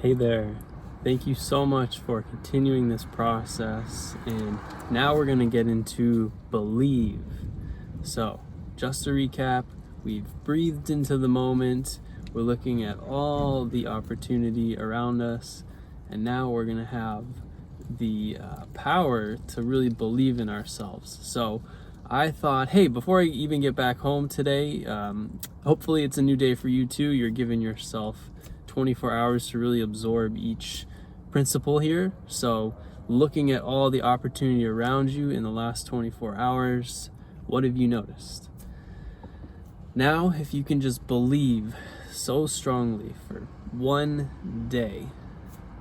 Hey there. Thank you so much for continuing this process. And now we're going to get into believe. So, just to recap, we've breathed into the moment. We're looking at all the opportunity around us. And now we're going to have the power to really believe in ourselves. So, I thought, hey, before I even get back home today, hopefully it's a new day for you too. You're giving yourself 24 hours to really absorb each principle here. So looking at all the opportunity around you in the last 24 hours, what have you noticed? Now, if you can just believe so strongly for one day,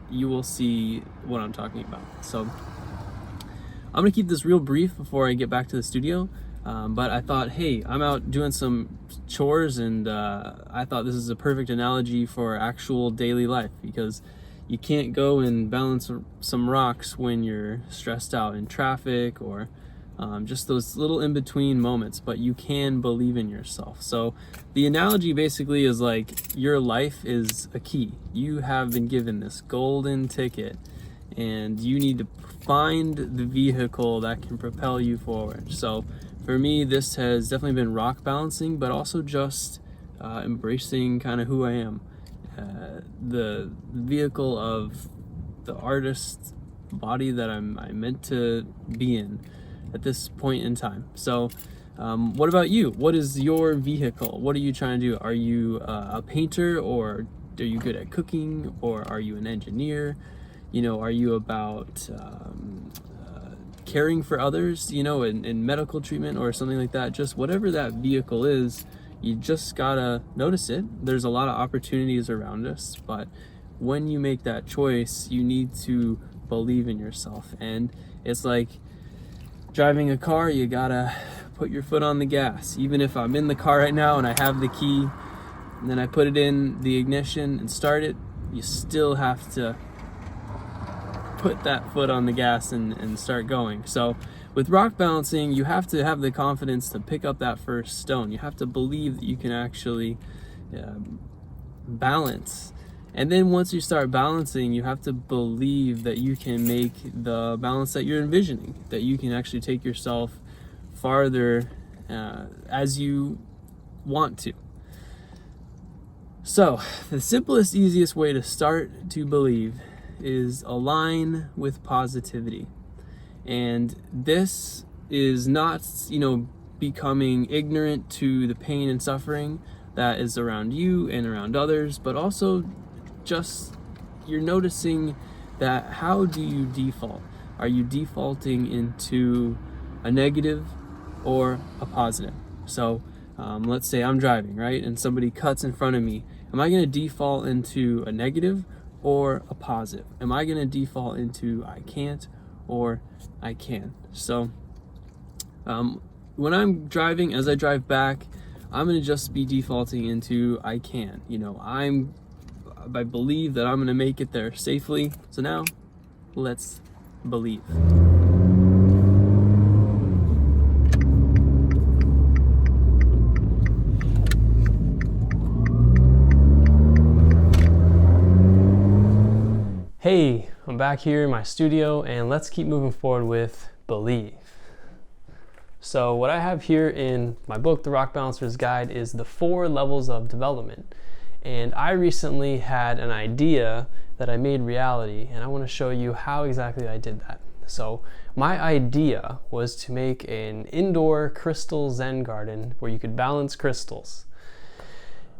you will see what I'm talking about. So I'm gonna keep this real brief before I get back to the studio, but I thought, hey, I'm out doing some chores, and I thought this is a perfect analogy for actual daily life, because you can't go and balance some rocks when you're stressed out in traffic or just those little in-between moments, but you can believe in yourself. So the analogy basically is like your life is a key. You have been given this golden ticket, and you need to find the vehicle that can propel you forward. So for me, this has definitely been rock balancing, but also just embracing kind of who I am. The vehicle of the artist body that I'm meant to be in at this point in time. So what about you? What is your vehicle? What are you trying to do? Are you a painter, or are you good at cooking, or are you an engineer? Are you about caring for others, in medical treatment or something like that? Just whatever that vehicle is, you just gotta notice it. There's a lot of opportunities around us, but when you make that choice, you need to believe in yourself. And it's like driving a car, you gotta put your foot on the gas. Even if I'm in the car right now and I have the key, and then I put it in the ignition and start it, you still have to put that foot on the gas and start going. So with rock balancing, you have to have the confidence to pick up that first stone. You have to believe that you can actually balance. And then once you start balancing, you have to believe that you can make the balance that you're envisioning, that you can actually take yourself farther as you want to. So the simplest, easiest way to start to believe is align with positivity. And this is not, becoming ignorant to the pain and suffering that is around you and around others, but also just you're noticing that how do you default? Are you defaulting into a negative or a positive? So let's say I'm driving, right? And somebody cuts in front of me. Am I going to default into a negative or a positive? Am I going to default into I can't or I can? So when I'm driving, as I drive back, I'm going to just be defaulting into I can. I believe that I'm going to make it there safely. So now let's believe. Hey, I'm back here in my studio, and let's keep moving forward with believe. So what I have here in my book, The Rock Balancer's Guide, is the 4 levels of development. And I recently had an idea that I made reality, and I want to show you how exactly I did that. So my idea was to make an indoor crystal Zen garden where you could balance crystals.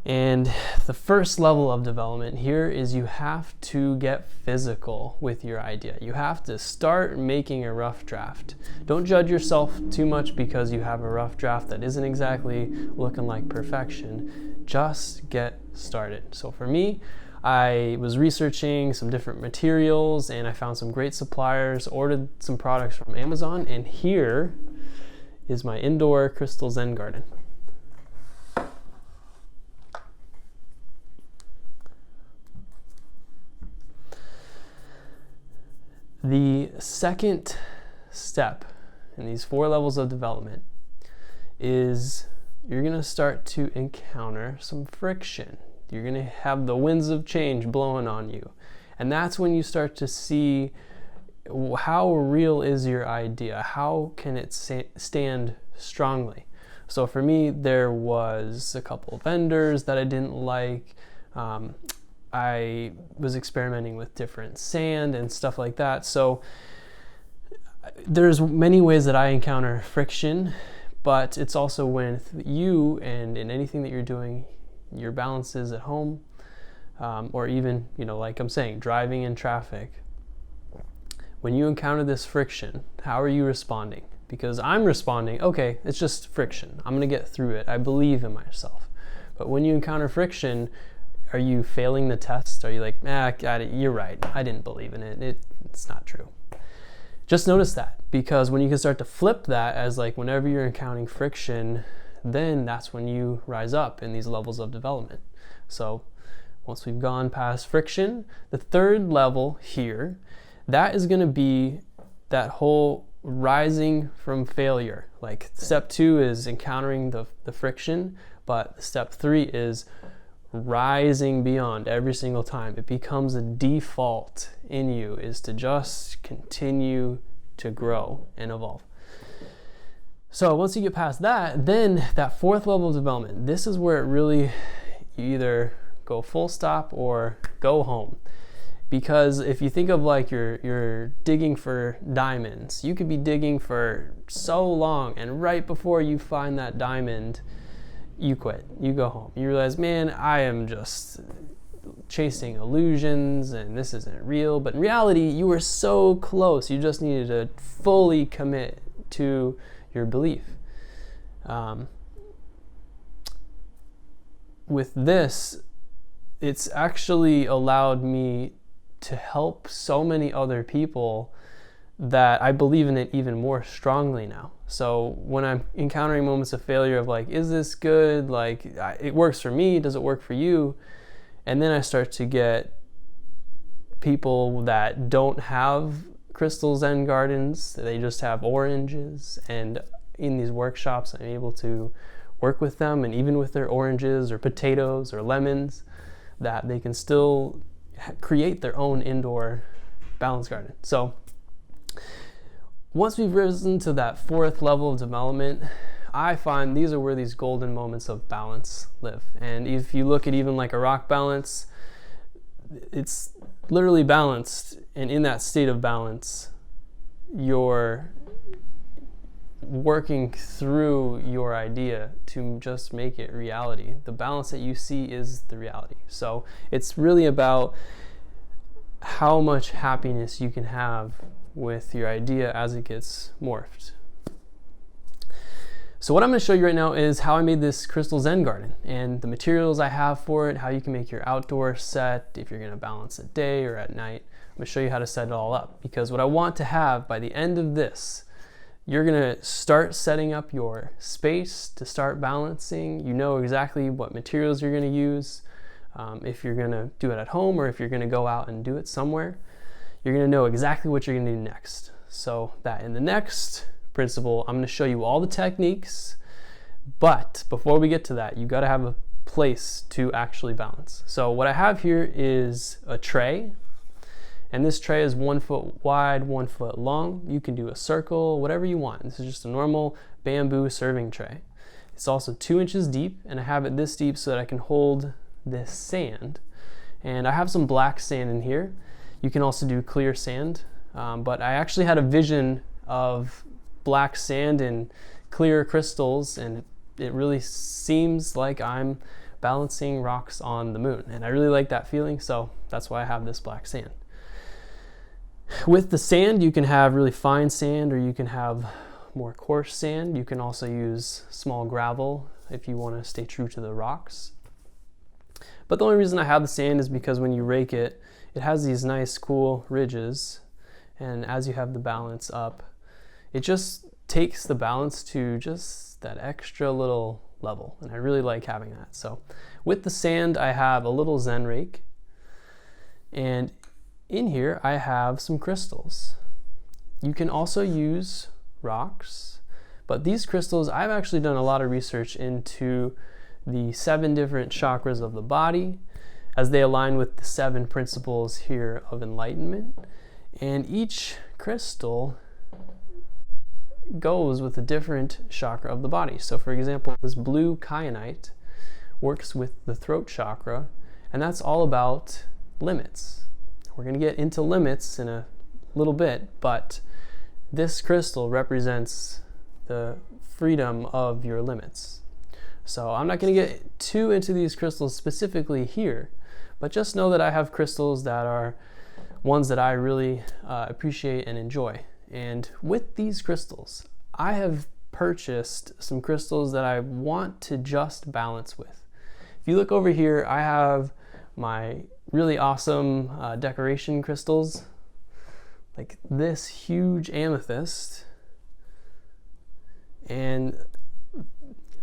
And the first level of development here is you have to get physical with your idea. You have to start making a rough draft. Don't judge yourself too much because you have a rough draft that isn't exactly looking like perfection. Just get started. So for me, I was researching some different materials, and I found some great suppliers, ordered some products from Amazon, and here is my indoor crystal Zen garden. The second step in these 4 levels of development is you're going to start to encounter some friction. You're going to have the winds of change blowing on you. And that's when you start to see how real is your idea? How can it stand strongly? So for me, there was a couple of vendors that I didn't like. I was experimenting with different sand and stuff like that. So there's many ways that I encounter friction, but it's also with you and in anything that you're doing, your balances at home, or even, like I'm saying, driving in traffic. When you encounter this friction, how are you responding? Because I'm responding, okay, it's just friction. I'm gonna get through it. I believe in myself. But when you encounter friction, are you failing the test? Are you like, you're right, I didn't believe in it. It's not true. Just notice that, because when you can start to flip that as like whenever you're encountering friction, then that's when you rise up in these levels of development. So once we've gone past friction, the third level here, that is going to be that whole rising from failure. Like step 2 is encountering the friction, but step 3 is rising beyond every single time. It becomes a default in you, is to just continue to grow and evolve. So once you get past that, then that fourth level of development, this is where it really, you either go full stop or go home. Because if you think of like you're digging for diamonds, you could be digging for so long, and right before you find that diamond, you quit, you go home. You realize, man, I am just chasing illusions and this isn't real. But in reality, you were so close. You just needed to fully commit to your belief. With this, it's actually allowed me to help so many other people that I believe in it even more strongly now. So when I'm encountering moments of failure of like, is this good? Like, it works for me, does it work for you? And then I start to get people that don't have crystal Zen gardens, they just have oranges. And in these workshops, I'm able to work with them, and even with their oranges or potatoes or lemons, that they can still create their own indoor balance garden. So once we've risen to that fourth level of development, I find these are where these golden moments of balance live. And if you look at even like a rock balance, it's literally balanced, and in that state of balance, you're working through your idea to just make it reality. The balance that you see is the reality. So it's really about how much happiness you can have with your idea as it gets morphed. So what I'm going to show you right now is how I made this crystal Zen garden and the materials I have for it, how you can make your outdoor set if you're going to balance at day or at night. I'm going to show you how to set it all up, because what I want to have by the end of this, you're going to start setting up your space to start balancing. You know exactly what materials you're going to use. If you're going to do it at home or if you're going to go out and do it somewhere, you're going to know exactly what you're going to do next. So that in the next principle, I'm going to show you all the techniques, but before we get to that, you got to have a place to actually balance. So what I have here is a tray, and this tray is 1 foot wide, 1 foot long. You can do a circle, whatever you want. This is just a normal bamboo serving tray. It's also 2 inches deep, and I have it this deep so that I can hold this sand. And I have some black sand in here. You can also do clear sand, but I actually had a vision of black sand and clear crystals, and it really seems like I'm balancing rocks on the moon, and I really like that feeling, so that's why I have this black sand. With the sand, you can have really fine sand, or you can have more coarse sand. You can also use small gravel if you want to stay true to the rocks. But the only reason I have the sand is because when you rake it, it has these nice cool ridges, and as you have the balance up, it just takes the balance to just that extra little level, and I really like having that. So with the sand, I have a little Zen rake, and in here I have some crystals. You can also use rocks, but these crystals, I've actually done a lot of research into the 7 different chakras of the body, as they align with the 7 principles here of enlightenment. And each crystal goes with a different chakra of the body. So for example, this blue kyanite works with the throat chakra, and that's all about limits. We're going to get into limits in a little bit, but this crystal represents the freedom of your limits. So I'm not going to get too into these crystals specifically here, but just know that I have crystals that are ones that I really appreciate and enjoy. And with these crystals, I have purchased some crystals that I want to just balance with. If you look over here, I have my really awesome decoration crystals, like this huge amethyst, and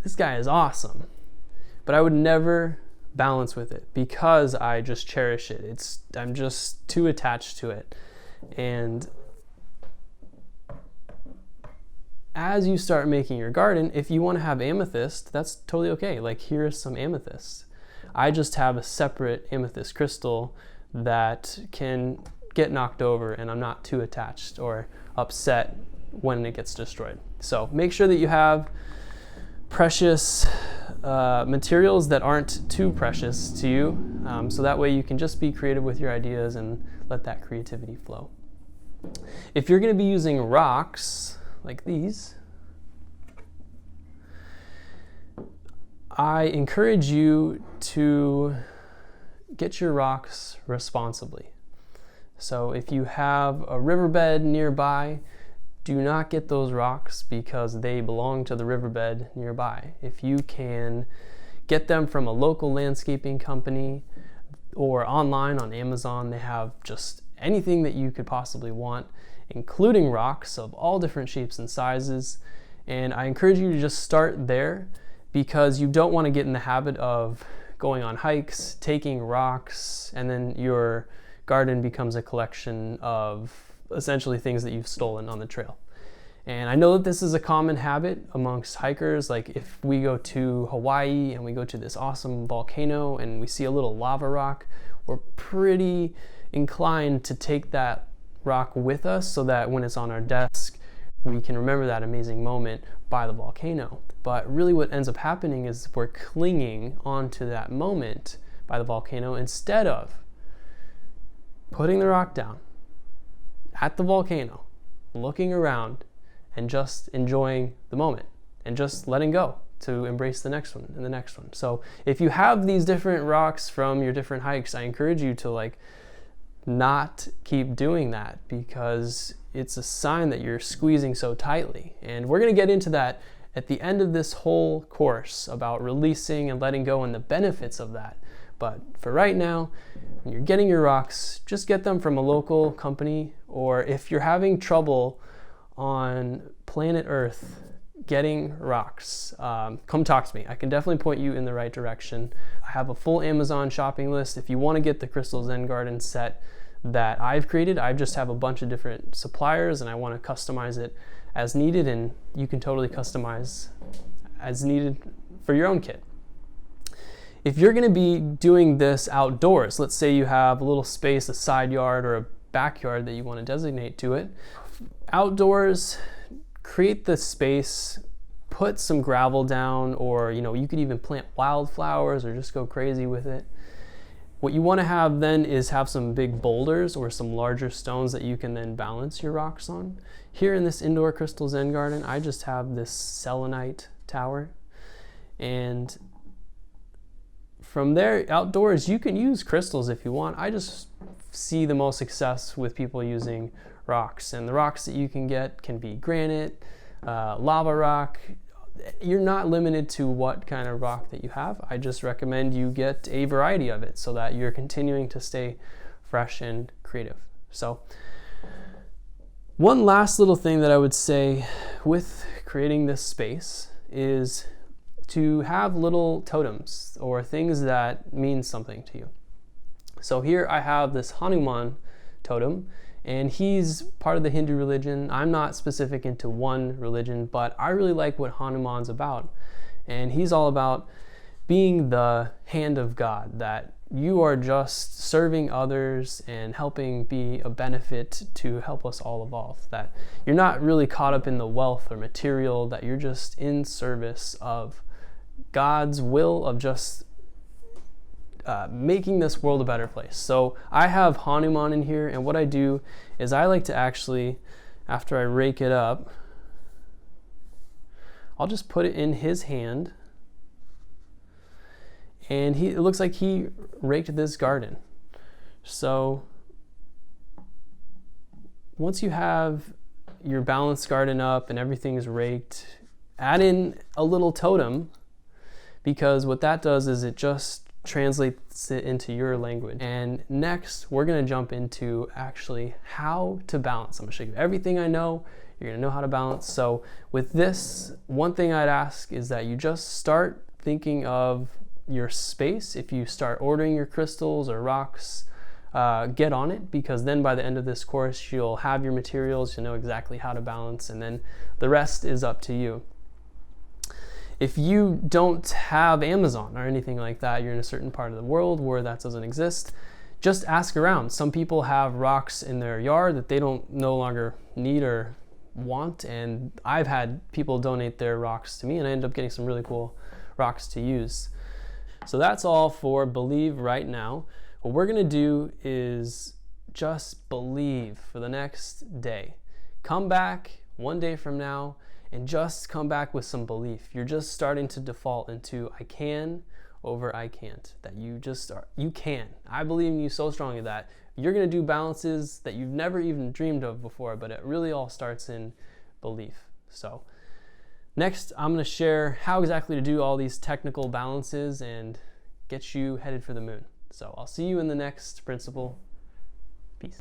this guy is awesome, but I would never balance with it because I just cherish it. I'm just too attached to it. And as you start making your garden, if you want to have amethyst, that's totally okay. Like, here's some amethyst. I just have a separate amethyst crystal that can get knocked over, and I'm not too attached or upset when it gets destroyed. So make sure that you have precious materials that aren't too precious to you, so that way you can just be creative with your ideas and let that creativity flow. If you're going to be using rocks like these, I encourage you to get your rocks responsibly. So if you have a riverbed nearby, do not get those rocks because they belong to the riverbed nearby. If you can get them from a local landscaping company or online on Amazon, they have just anything that you could possibly want, including rocks of all different shapes and sizes. And I encourage you to just start there, because you don't want to get in the habit of going on hikes, taking rocks, and then your garden becomes a collection of essentially things that you've stolen on the trail. And I know that this is a common habit amongst hikers. Like, if we go to Hawaii and we go to this awesome volcano and we see a little lava rock, we're pretty inclined to take that rock with us so that when it's on our desk, we can remember that amazing moment by the volcano. But really what ends up happening is we're clinging onto that moment by the volcano instead of putting the rock down at the volcano, looking around, and just enjoying the moment and just letting go to embrace the next one and the next one. So if you have these different rocks from your different hikes, I encourage you to not keep doing that, because it's a sign that you're squeezing so tightly. And we're going to get into that at the end of this whole course about releasing and letting go and the benefits of that. But for right now, when you're getting your rocks, just get them from a local company, or if you're having trouble on planet Earth getting rocks, come talk to me. I can definitely point you in the right direction. I have a full Amazon shopping list. If you want to get the Crystal Zen Garden set that I've created, I just have a bunch of different suppliers and I want to customize it as needed, and you can totally customize as needed for your own kit. If you're going to be doing this outdoors, let's say you have a little space, a side yard or a backyard that you want to designate to it, outdoors, create the space, put some gravel down, or you could even plant wildflowers or just go crazy with it. What you want to have then is have some big boulders or some larger stones that you can then balance your rocks on. Here in this indoor Crystal Zen Garden, I just have this selenite tower, and from there, outdoors, you can use crystals if you want. I just see the most success with people using rocks, and the rocks that you can get can be granite, lava rock. You're not limited to what kind of rock that you have. I just recommend you get a variety of it so that you're continuing to stay fresh and creative. So one last little thing that I would say with creating this space is to have little totems or things that mean something to you. So here I have this Hanuman totem, and he's part of the Hindu religion. I'm not specific into one religion, but I really like what Hanuman's about. And he's all about being the hand of God that you are just serving others and helping be a benefit to help us all evolve. That you're not really caught up in the wealth or material, that you're just in service of God's will of just making this world a better place. So I have Hanuman in here, and what I do is I like to actually, after I rake it up, I'll just put it in his hand, and it looks like he raked this garden. So once you have your balanced garden up and everything's raked, add in a little totem, because what that does is it just translates it into your language. And next, we're gonna jump into actually how to balance. I'm gonna show you everything I know. You're gonna know how to balance. So with this, one thing I'd ask is that you just start thinking of your space. If you start ordering your crystals or rocks, get on it, because then by the end of this course, you'll have your materials, you'll know exactly how to balance, and then the rest is up to you. If you don't have Amazon or anything like that, you're in a certain part of the world where that doesn't exist, just ask around. Some people have rocks in their yard that they don't no longer need or want, and I've had people donate their rocks to me, and I end up getting some really cool rocks to use. So that's all for Believe right now. What we're gonna do is just believe for the next day. Come back one day from now and just come back with some belief. You're just starting to default into I can over I can't. That you just are, you can. I believe in you so strongly that you're gonna do balances that you've never even dreamed of before, but it really all starts in belief. So next, I'm gonna share how exactly to do all these technical balances and get you headed for the moon. So I'll see you in the next principle. Peace.